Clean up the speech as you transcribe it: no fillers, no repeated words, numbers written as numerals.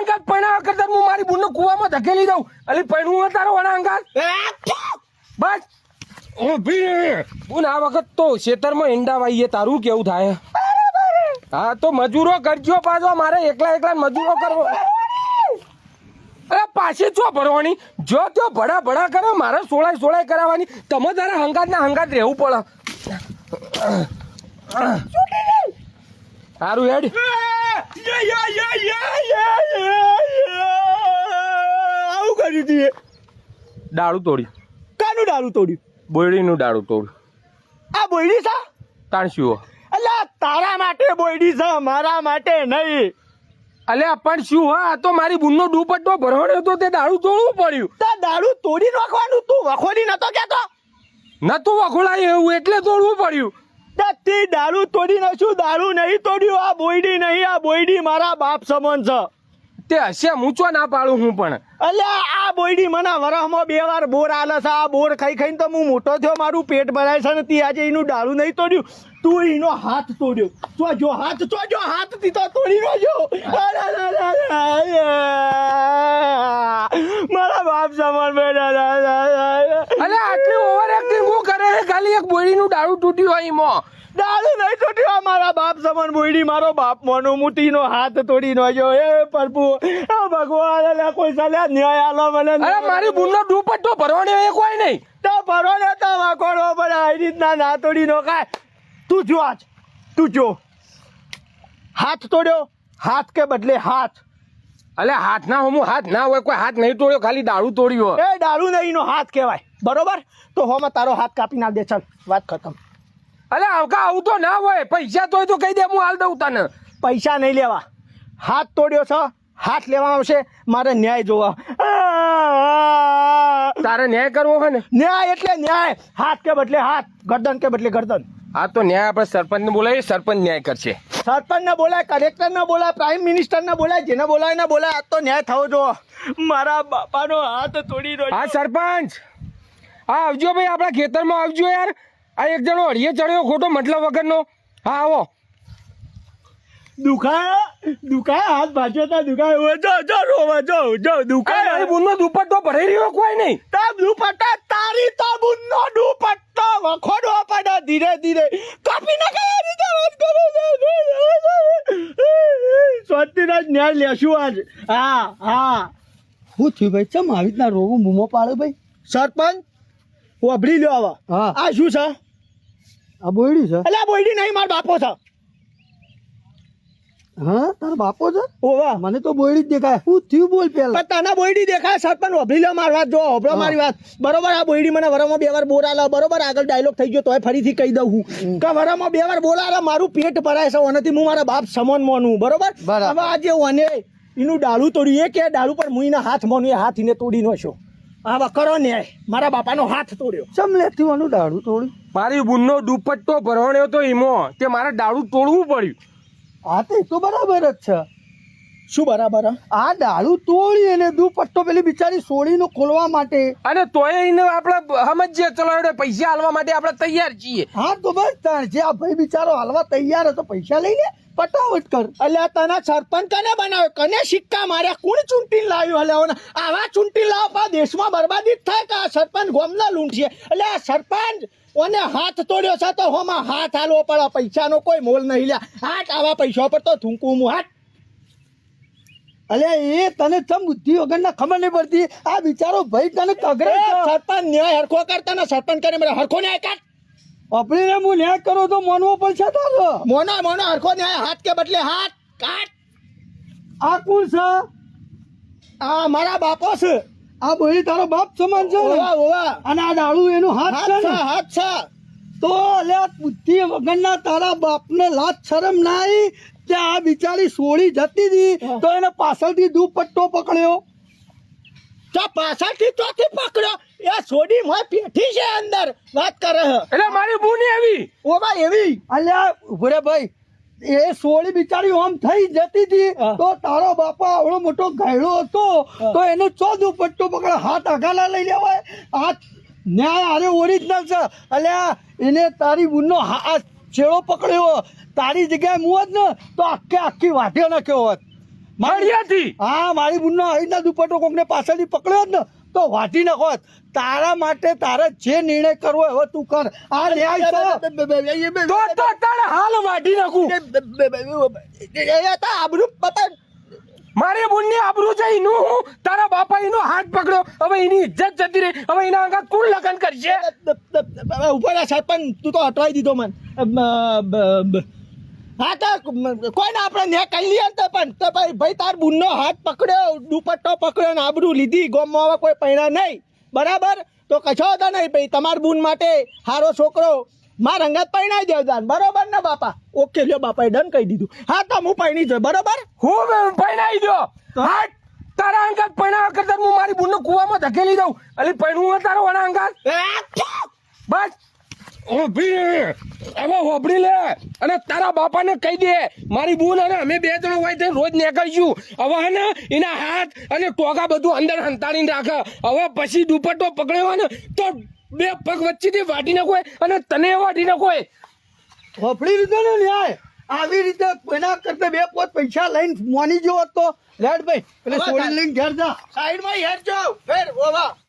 અંગાત પૈણા કરતા હું મારી બુનનો કુવામાં ધકેલી દઉં અલી પૈણું તારો વાળા અંગાત બસ બુન આ વખત તો ખેતરમાં ઈંડા વાઈએ તારું કેવું થાય હા તો મજૂરો કરજો પાછો મારે એકલા મજૂરો કરવો અરે પાછી ચો ભરવાની જો તો ભડા કરો મારે સોળાય કરાવવાની તમે તારે હંગાત રહેવું પડે સારું હેડ આવું કર્યું તું ડાળું તોડ્યું કાનું ડાળું તોડ્યું બોયડીનું ડાળું તોડ્યું આ બોયડી છે તાણસ્યું અલ્યા તારા માટે બોયડી છે મારા માટે નહીં અલ્યા પણ શું હા તો મારી બુનનો દુપટ્ટો ભરવાનો હતો તે ડાળું તોડવું પડ્યું તો દારૂ તોડી નાખવાનું તું વખોડી નતો કેતો નતું વખોડાય એવું એટલે તોડવું પડ્યું તે દારૂ તોડી નાખ્યું દારૂ નહીં તોડ્યું આ બોયડી નહીં આ બોયડી મારા બાપ સમાન છે તે હશે મૂચો ના પાડું હું પણ અલ્યા આ બોયડી મને વરસમાં 2 વાર બોર આલે છે આ બોર ખાઈને તો હું મોટો થયો મારું પેટ ભરાય છે ને તી આજે એનું દારૂ નહીં તોડ્યું તું એનો હાથ તોડ્યો જો હાથ થી તો તોડી નાખ્યો મારા બાપ સમાન બેટા અલે આટલી ઓવર એક્ટિંગ હું કરે ખાલી એક બોયડીનું ડાળું તૂટ્યું હોય એમાં દારૂ નહીં તોડ્યો મારા બાપ સમાન બોયડી મારો બાપ મોનો મુઠીનો હાથ તોડી નાખ્યો એ પ્રભુ ભગવાન અલ્યા કોઈ સાલ્યા ન્યાય આલો મને અરે મારી બુનનો દુપટ્ટો ભરવાનો એ કોઈ નહીં તો ભરો ને તો વાકોડો પડે આ રીતના ના તોડી નો કાય તું જો હાથ તોડ્યો હાથ કે બદલે હાથ અલે હાથ ના હું હાથ ના હોય કોઈ હાથ નહીં તોડ્યો ખાલી ડાળું તોડ્યું એ દારૂ નહીં નો હાથ કહેવાય બરોબર તો હોમાં તારો હાથ કાપી નાખ દે ચાલ વાત ખતમ અલે આવકા આવું તો ના હોય પૈસા તોય તો કહી દે હું હાલ દઉં તને પૈસા નહીં લેવા હાથ તોડ્યો છે હાથ લેવા આવશે મારે ન્યાય જોવા તારે ન્યાય કરવો હોય ને ન્યાય એટલે ન્યાય હાથ કે બદલે હાથ ગરદન કે બદલે ગરદન હા તો ન્યાય આપણે સરપંચને બોલાવીએ સરપંચ ન્યાય કરશે સરપંચ ને બોલાય કલેક્ટર ને બોલાય પ્રાઇમ મિનિસ્ટર ને બોલાય જેને બોલાય ને બોલાય આ તો ન્યાય થવો જો મારા બાપાનો હાથ તોડી દો હા સરપંચ હા આવજો ભાઈ આપણા ખેતરમાં આવજો યાર આ એક જણો હળીએ ચડ્યો ખોટો મતલબ વગરનો હા આવો દુખાય હાથ ભાજ્યો તા દુખાય જો રોવા જો દુખાય મારી બુનનો દુપટ્ટો ભરાઈ રહ્યો કોઈ નહીં તા દુપટ્ટા તારી તો બુનનો દુપટ્ટો વખોડવો પડે ધીરે ધીરે કાપી નાખે રીતે વાત કરો સ્વસ્તિરાજ ન્યાય લેશું આજ હા શું થયું ભાઈ ચમ આવી રીતના રોવું બૂમો પાડે ભાઈ સરપંચ વાભરી લ્યો આવા હા આ શું છે આ બોયડી છે અલ્યા બોયડી નહીં મારો બાપો છે હા તારો બાપો છે ઓવા મને તો બોયડી જ દેખાય શું થયું બોલ પેલા પણ તને બોયડી દેખાય સરપંચ વાભરી લ્યો મારી વાત જો હોભળો મારી વાત બરોબર આ બોયડી મને વરમાં 2 વાર બોર આલે બરોબર આગળ ડાયલોગ થઈ ગયો તોય ફરીથી કહી દઉં હું કે વરમાં 2 વાર બોર આલે મારું પેટ ભરાય છે ઓનેથી હું મારા બાપ સમન મોનું બરોબર હવે આજે ઓને એનું ડાળું તોડ્યું એ કે ડાળું પર મુઈના હાથ મોનું એ હાથ એને તોડી નાખ્યો હવે કરો ન્યાય મારા બાપાનો હાથ તોડ્યો ચમ લેતી વાનું દાડું તોડ્યું મારી બુનનો દુપટ્ટો ભરવાનો હતો એમાં તે મારે ડાળું તોડવું પડ્યું હા તો બરાબર જ છે શું બરાબર આ ડાળું તોડી અને દુપટ્ટો પેલી બિચારી સોળીનો ખોલવા માટે અને તોય એને આપણે સમજીએ ચલો એવડે પૈસા હાલવા માટે આપણે તૈયાર છીએ હા તો બસ તાણ જે આ ભાઈ બિચારો હાલવા તૈયાર હતો પૈસા લઈ લે પટાવટ કર અલ્યા તને સરપંચ કને બનાવ્યો કને સિક્કા માર્યા કોણ ચૂંટી લાવ્યો હલ્યા આવા ચૂંટી લાવવા દેશમાં બરબાદી થાય કે આ સરપંચ ગોમના લૂંટ છે એટલે આ સરપંચ ઓને હાથ તોડ્યો છે તો હોમાં હાથ હાલવો પડે પૈસાનો કોઈ મોલ નહીં લ્યા હાથ આવા પૈસા પર તો થૂંકું હું હાથ અલ્યા એ તને ચમ બુદ્ધિ વગર ના ખબર નહીં પડતી આ બિચારો ભાઈ તને કગરે સરપંચ ન્યાય હરખો કરતા ને સરપંચ કરે મને હરખો ન્યાય કાઢ આપણે હું ન્યાય કરો તો માનવો પડશે તો મોનો હરખો ન્યાય હાથ કે બદલે હાથ કાઢ આ કોણ છે આ મારા બાપો છે આ બોલી તારો બાપ સમાન છે ઓવા અને આ ડાળું એનું હાથ છે ને હાથ છે તો અલ્યા બુદ્ધિ વગરના તારા બાપને લાજ શરમ ના આવી કે આ બિચારી સોળી જતી હતી તો એને પાછળથી દુપટ્ટો પકડ્યો તો પાછળથી ચોથી પકડ્યો એ સોડી મોય પેઠી છે અંદર વાત કરે એટલે મારી બુન એવી ઓવા એવી અલ્યા ઉભરે ભાઈ એ સોળી બિચારી આમ થઈ જતી હતી તો તારો બાપા આવડો મોટો ઘાયડો હતો તો એને ચો દુપટ્ટો પકડે હાથ અગાલા લઈ લેવાય હાથ ન્યાય આરે ઓરિજિનલ છે અલ્યા એને તારી બુનનો છેડો પકડ્યો તારી જગ્યાએ મું હોત ને તો આખી વાઢ્યો નાખ્યો હોત મળ્યાથી હા મારી બુનનો આવી રીતના દુપટ્ટો કોકને પાછળથી પકડ્યો જ ને તો વાટી નાખો. તારા માટે તારે જે નિર્ણય કરવો હવે તું કર. આ ન્યાય છે. તો તારે હાલ વાઢી નાખું. આબરૂ પપ્પા મારી બુનની આબરૂ છે એનું હું તારા બાપા એનો હાથ પકડ્યો હવે એની ઇજ્જત જતી રહી હવે એના આગળ કોણ લગન કરશે ઉપર સરપંચ તું તો હટવાઈ દીધો મન હા તો કોઈ ને આપણે ન્યા કહી લઈએ તો પણ તો ભાઈ તાર બુનનો હાથ પકડ્યો દુપટ્ટો પકડ્યો ને આબરૂ લીધી ગોમમાં હવે કોઈ પૈણા નહીં બરાબર તો કશો હતા નહીં ભાઈ તમારા બુન માટે સારો છોકરો માર અંગત પૈણાઈ દેવદાન બરોબર ને બાપા ઓકે લ્યો બાપાએ ડન કહી દીધું હા તો હું પૈણી જોઈ બરોબર હું પૈણાઈ દો હાટ તારા અંગાત પૈણાવા કરતા હું મારી બુનને કુવામાં ધકેલી દઉં અલી પૈણું તારો વાળા અંગાત બસ હવે હોબડી લે અને તારા બાપાને કહી દે મારી બુન અને અમે બે જણ હોય તે રોજ નીકળીશું હવે હે ને એના હાથ અને ટોગા બધું અંદર હંતાડીને રાખે હવે પછી દુપટ્ટો પકડ્યો ને તો બે પગ વચ્ચેથી વાટી નાખો અને તને વાટી નાખો હોફળી લીધો ને ન્યાય આવી રીતે એના કરતા 2-5 પૈસા લઈને મોની જેવો તો લેડ ભાઈ એટલે છોડી લઈને ઘેર જા સાઈડમાં હેડ જાવ ફેર ઓવા